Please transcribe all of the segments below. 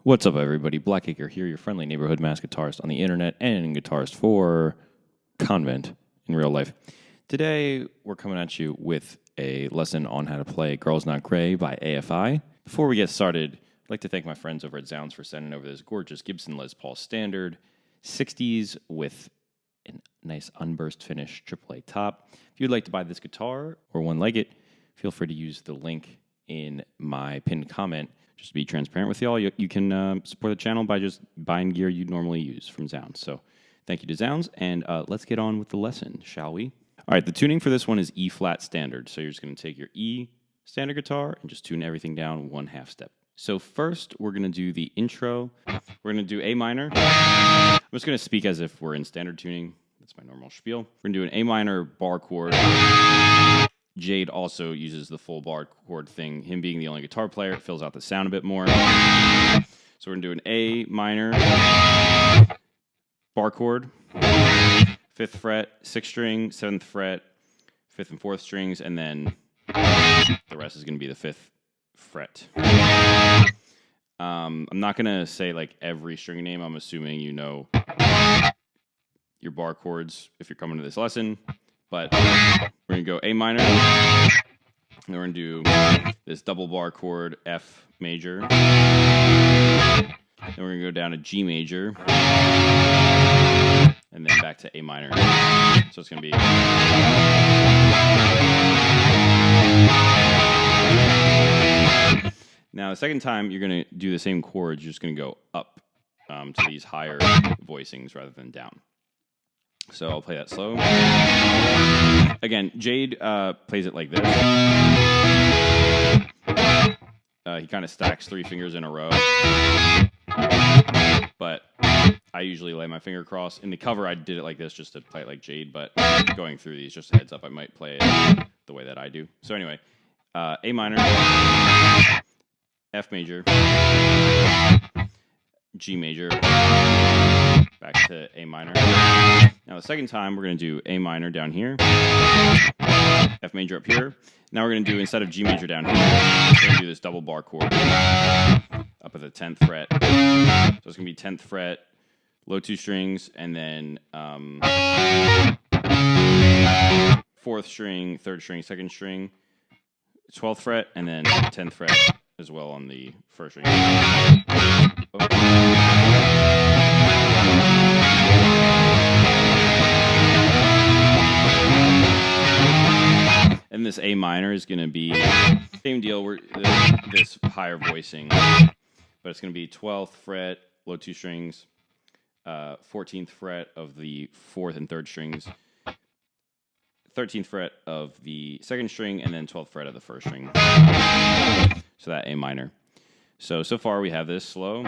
What's up, everybody? Blackacre here, your friendly neighborhood mass guitarist on the internet and guitarist for Convent in real life. Today, we're coming at you with a lesson on how to play Girls Not Grey by AFI. Before we get started, I'd like to thank my friends over at Zounds for sending over this gorgeous Gibson Les Paul Standard 60s with a nice unburst finish AAA top. If you'd like to buy this guitar or one like it, feel free to use the link in my pinned comment. Just to be transparent with y'all, you can support the channel by just buying gear you'd normally use from Zounds. So thank you to Zounds, and let's get on with the lesson, shall we? All right, the tuning for this one is E-flat standard. So you're just going to take your E standard guitar and just tune everything down 1/2 step. So first, we're going to do the intro. We're going to do A minor. I'm just going to speak as if we're in standard tuning. That's my normal spiel. We're going to do an A minor bar chord. Jade also uses the full bar chord thing. Him being the only guitar player, it fills out the sound a bit more. So we're going to do an A minor bar chord, 5th fret, 6th string, 7th fret, 5th and 4th strings, and then the rest is going to be the 5th fret. I'm not going to say like every string name. I'm assuming you know your bar chords if you're coming to this lesson. But we're going to go A minor, and then we're going to do this double bar chord, F major. Then we're going to go down to G major, and then back to A minor. So it's going to be... Now, the second time, you're going to do the same chords. You're just going to go up to these higher voicings rather than down. So I'll play that slow. Again, Jade plays it like this. He kind of stacks 3 fingers in a row. But I usually lay my finger across. In the cover, I did it like this just to play it like Jade. But going through these, just a heads up, I might play it the way that I do. So anyway, A minor, F major, G major, back to A minor. Now the second time, we're going to do A minor down here, F major up here. Now we're going to do, instead of G major down here, we're going to do this double bar chord up at the 10th fret. So it's going to be 10th fret, low 2 strings, and then 4th string, 3rd string, 2nd string, 12th fret, and then 10th fret as well on the 1st string. And this A minor is going to be same deal. We're this higher voicing, but it's going to be 12th fret, low 2 strings, 14th fret of the 4th and 3rd strings, 13th fret of the 2nd string, and then 12th fret of the 1st string. So that A minor. So far we have this slow.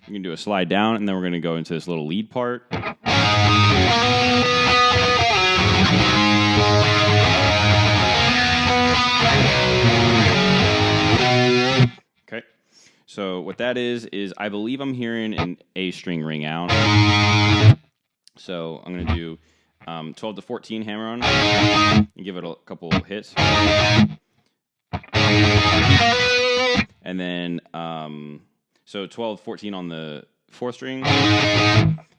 We're going to do a slide down, and then we're going to go into this little lead part. Okay. So what that is I believe I'm hearing an A string ring out. So I'm going to do 12 to 14 hammer on and give it a couple hits. And then, so 12, 14 on the 4th string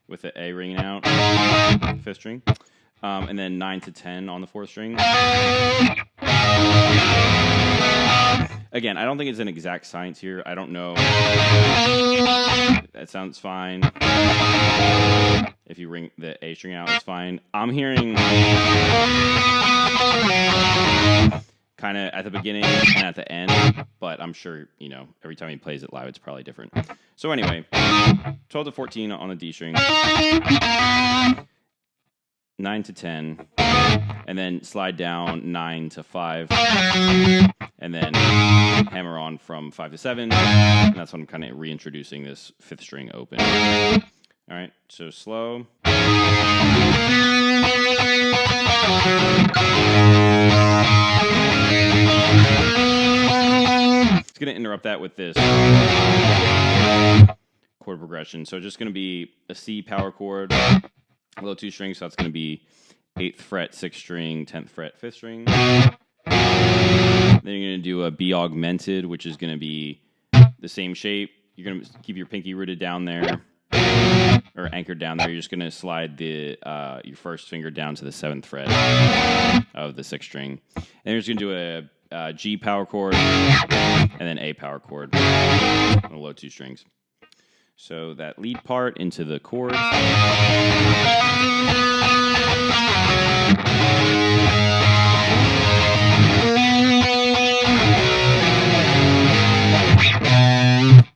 with the A ringing out, 5th string. And then 9 to 10 on the 4th string. Again, I don't think it's an exact science here. I don't know. That sounds fine. If you ring the A string out, it's fine. I'm hearing kind of at the beginning and at the end, but I'm sure, you know, every time he plays it live, it's probably different. So anyway, 12 to 14 on the D string, 9 to 10, and then slide down 9 to 5, and then hammer on from 5 to 7, and that's when I'm kind of reintroducing this 5th string open. All right, so slow. It's going to interrupt that with this chord progression. So just going to be a C power chord, low 2 strings, so that's going to be 8th fret, 6th string, 10th fret, 5th string. Then you're going to do a B augmented, which is going to be the same shape. You're going to keep your pinky rooted down there, or anchored down there. You're just going to slide your first finger down to the 7th fret of the 6th string. And you're just going to do a G power chord and then A power chord on the low 2 strings. So that lead part into the chords.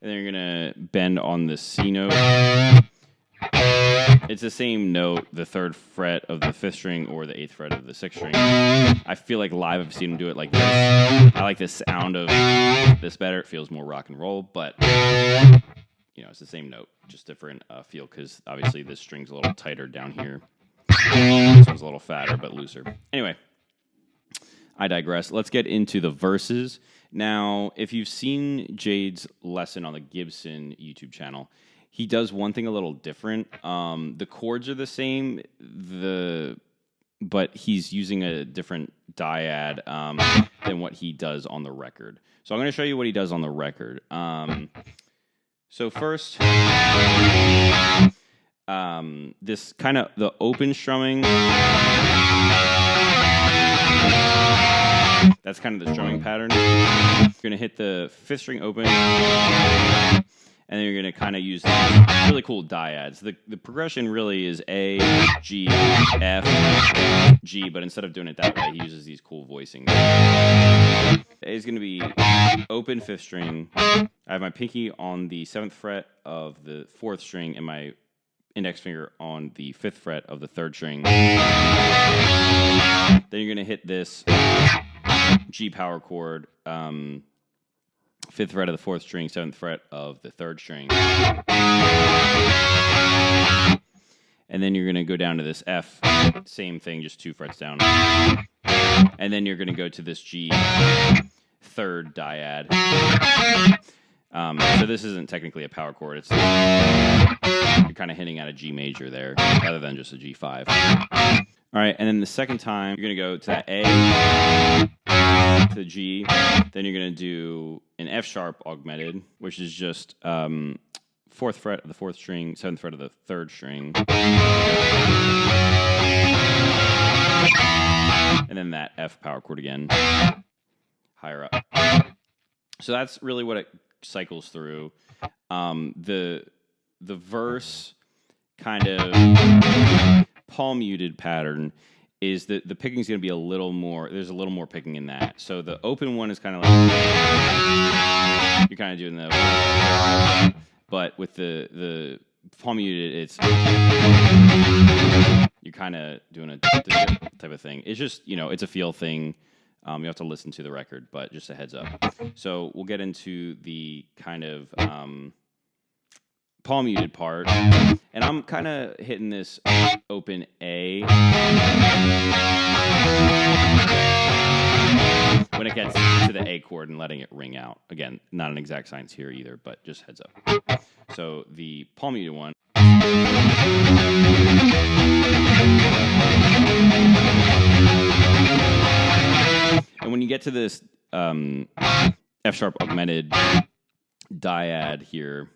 And then you're going to bend on the C note. It's the same note, the 3rd fret of the 5th string or the 8th fret of the 6th string. I feel like live I've seen him do it like this. I like the sound of this better. It feels more rock and roll, but it's the same note, just different feel, because obviously this string's a little tighter down here. This one's a little fatter but looser. Anyway, I digress. Let's get into the verses. Now, if you've seen Jade's lesson on the Gibson YouTube channel, he does one thing a little different. The chords are the same, but he's using a different dyad than what he does on the record. So I'm going to show you what he does on the record. So first, this kind of the open strumming. That's kind of the strumming pattern. You're going to hit the 5th string open, and then you're going to kind of use really cool dyads. The progression really is A, G, F, G, but instead of doing it that way, he uses these cool voicings. It's going to be open 5th string. I have my pinky on the 7th fret of the 4th string and my index finger on the 5th fret of the 3rd string. Then you're going to hit this G power chord, 5th fret of the 4th string, 7th fret of the 3rd string. And then you're going to go down to this F, same thing, just 2 frets down. And then you're going to go to this G 3rd dyad. So this isn't technically a power chord. It's you're kind of hinting at a G major there, rather than just a G5. All right, and then the second time, you're going to go to that A, to the G. Then you're going to do an F sharp augmented, which is just 4th fret of the 4th string, 7th fret of the 3rd string. And then that F power chord again, higher up. So that's really what it cycles through. The verse kind of palm muted pattern is that the picking is going to be a little more, there's a little more picking in that. So the open one is kind of like, you're kind of doing the, but with the palm muted, it's, you're kind of doing a type of thing. It's just, it's a feel thing. You have to listen to the record, but just a heads up. So we'll get into the kind of palm muted part, and I'm kind of hitting this open A when it gets to the A chord and letting it ring out. Again, not an exact science here either, but just heads up. So the palm muted one. And when you get to this F sharp augmented dyad here,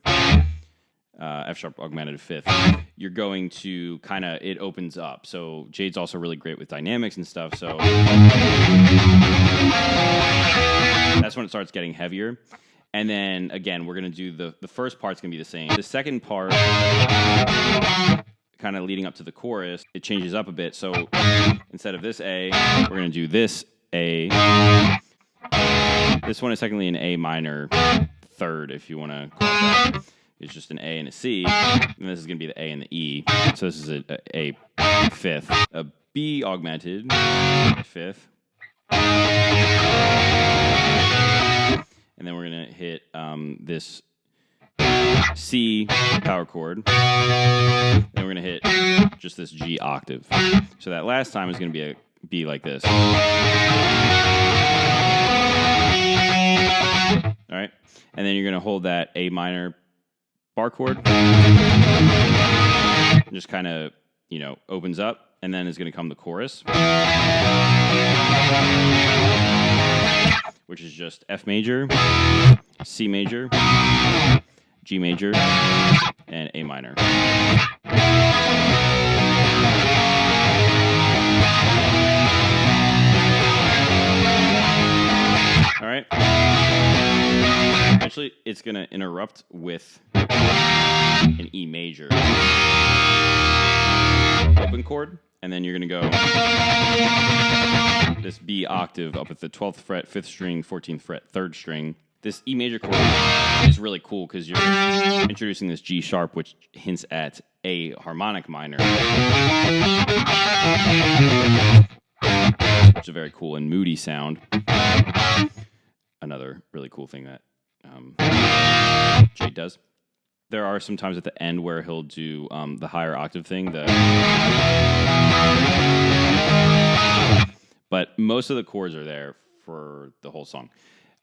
F sharp augmented 5th, you're going to kind of, it opens up. So Jade's also really great with dynamics and stuff. So that's when it starts getting heavier. And then again, we're going to do the first part's going to be the same. The second part, kind of leading up to the chorus, it changes up a bit. So instead of this A, we're going to do this A. This one is technically an A minor 3rd, if you want to call it that. It's just an A and a C, and this is going to be the A and the E. So this is a 5th, a B augmented 5th, and then we're going to hit this C power chord, and we're going to hit just this G octave. So that last time is going to be like this. All right, and then you're going to hold that A minor bar chord, and just kind of, opens up, and then is going to come the chorus, which is just F major, C major, G major, and A minor. All right. Eventually, it's going to interrupt with an E major open chord, and then you're going to go this B octave up at the 12th fret, 5th string, 14th fret, 3rd string. This E major chord is really cool because you're introducing this G sharp, which hints at a harmonic minor, which is a very cool and moody sound. Another really cool thing that Jay does. There are some times at the end where he'll do the higher octave thing, but most of the chords are there for the whole song.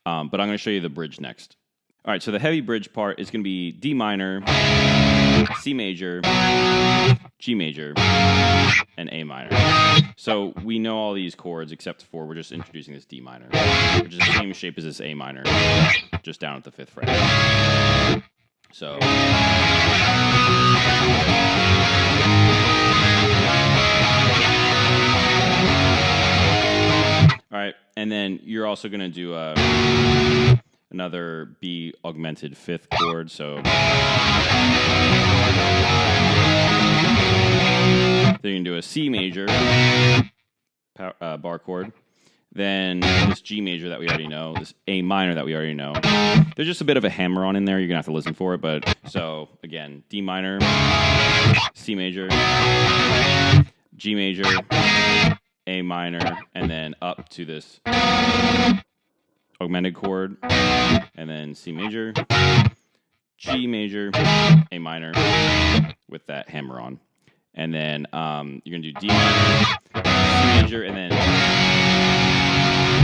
But I'm going to show you the bridge next. All right, so the heavy bridge part is going to be D minor, C major, G major, and A minor. So we know all these chords except for we're just introducing this D minor, which is the same shape as this A minor, just down at the 5th fret. So all right, and then you're also going to do another B augmented 5th chord. So then you can do a C major bar chord, then this G major that we already know, this A minor that we already know. There's just a bit of a hammer-on in there. You're going to have to listen for it. But so, again, D minor, C major, G major, A minor, and then up to this augmented chord, and then C major, G major, A minor, with that hammer-on. And then you're going to do D minor, C major, and then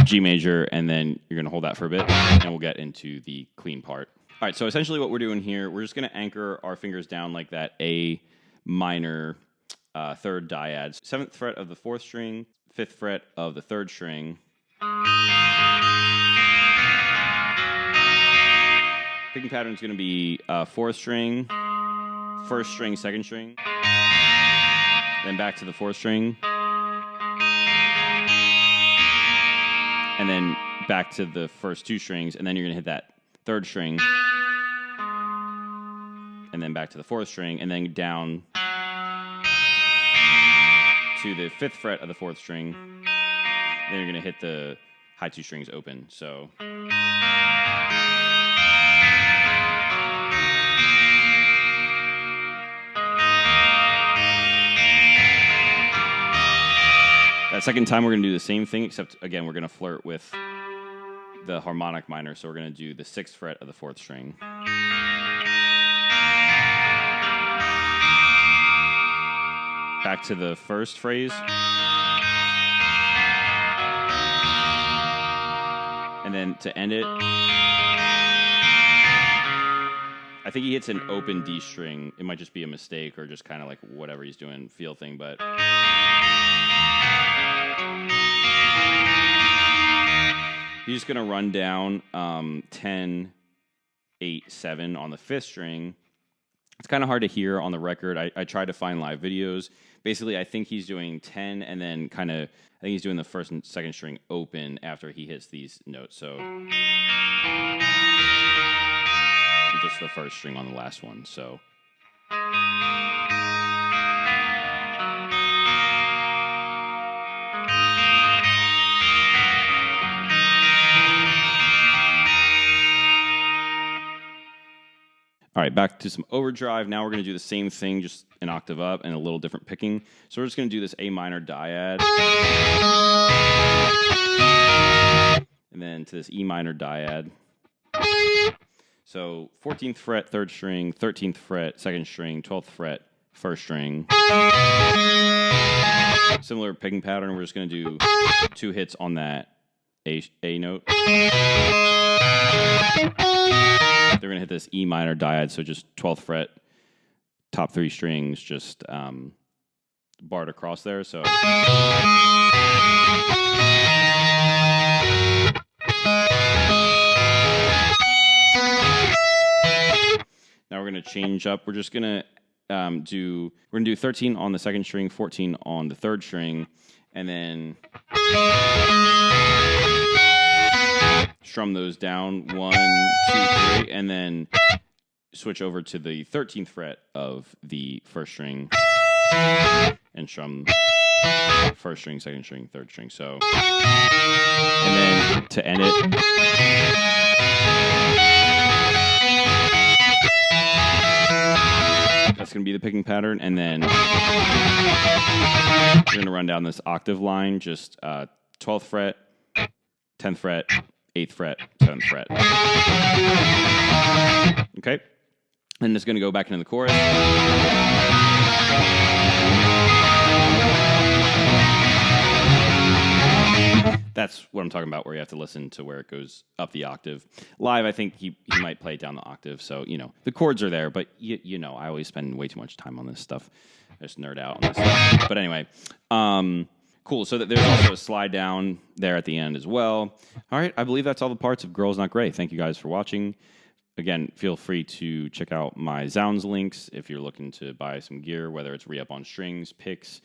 G major, and then you're going to hold that for a bit, and we'll get into the clean part. All right, so essentially what we're doing here, we're just going to anchor our fingers down like that A minor 3rd diads. 7th fret of the 4th string, 5th fret of the 3rd string. Picking pattern is going to be 4th string, 1st string, 2nd string, then back to the 4th string, and then back to the first 2 strings, and then you're going to hit that 3rd string, and then back to the 4th string, and then down to the 5th fret of the 4th string. Then you're going to hit the high 2 strings open. So that second time we're going to do the same thing, except again we're going to flirt with the harmonic minor. So we're going to do the 6th fret of the 4th string. Back to the first phrase. And then to end it, I think he hits an open D string. It might just be a mistake or just kind of like whatever he's doing, feel thing, but he's just going to run down 10, 8, 7 on the 5th string. It's kind of hard to hear on the record. I tried to find live videos. Basically, I think he's doing 10 and then kind of, I think he's doing the 1st and 2nd string open after he hits these notes. So just the 1st string on the last one. So all right, back to some overdrive. Now we're going to do the same thing, just an octave up and a little different picking. So we're just going to do this A minor diad. And then to this E minor diad. So 14th fret, 3rd string, 13th fret, 2nd string, 12th fret, 1st string. Similar picking pattern. We're just going to do 2 hits on that A note. They're going to hit this E minor diad, so just 12th fret, top 3 strings, just barred across there. So now we're going to change up. We're just going to do 13 on the second string, 14 on the third string, and then strum those down 1, 2, 3, and then switch over to the 13th fret of the first string and strum first string, second string, third string. So, and then to end it, that's going to be the picking pattern. And then we're going to run down this octave line, just 12th fret, 10th fret, 8th fret, 7th fret. Okay? And it's going to go back into the chorus. That's what I'm talking about, where you have to listen to where it goes up the octave. Live, I think he might play it down the octave. So, the chords are there, but I always spend way too much time on this stuff. I just nerd out on this stuff. But anyway, cool. So there's also a slide down there at the end as well. All right, I believe that's all the parts of Girls Not Gray. Thank you guys for watching. Again, feel free to check out my Zounds links if you're looking to buy some gear, whether it's re-up on strings, picks,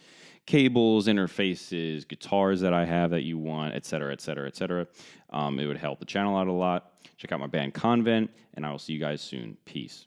cables, interfaces, guitars that I have that you want, et cetera, et cetera, et cetera. It would help the channel out a lot. Check out my band Convent, and I will see you guys soon. Peace.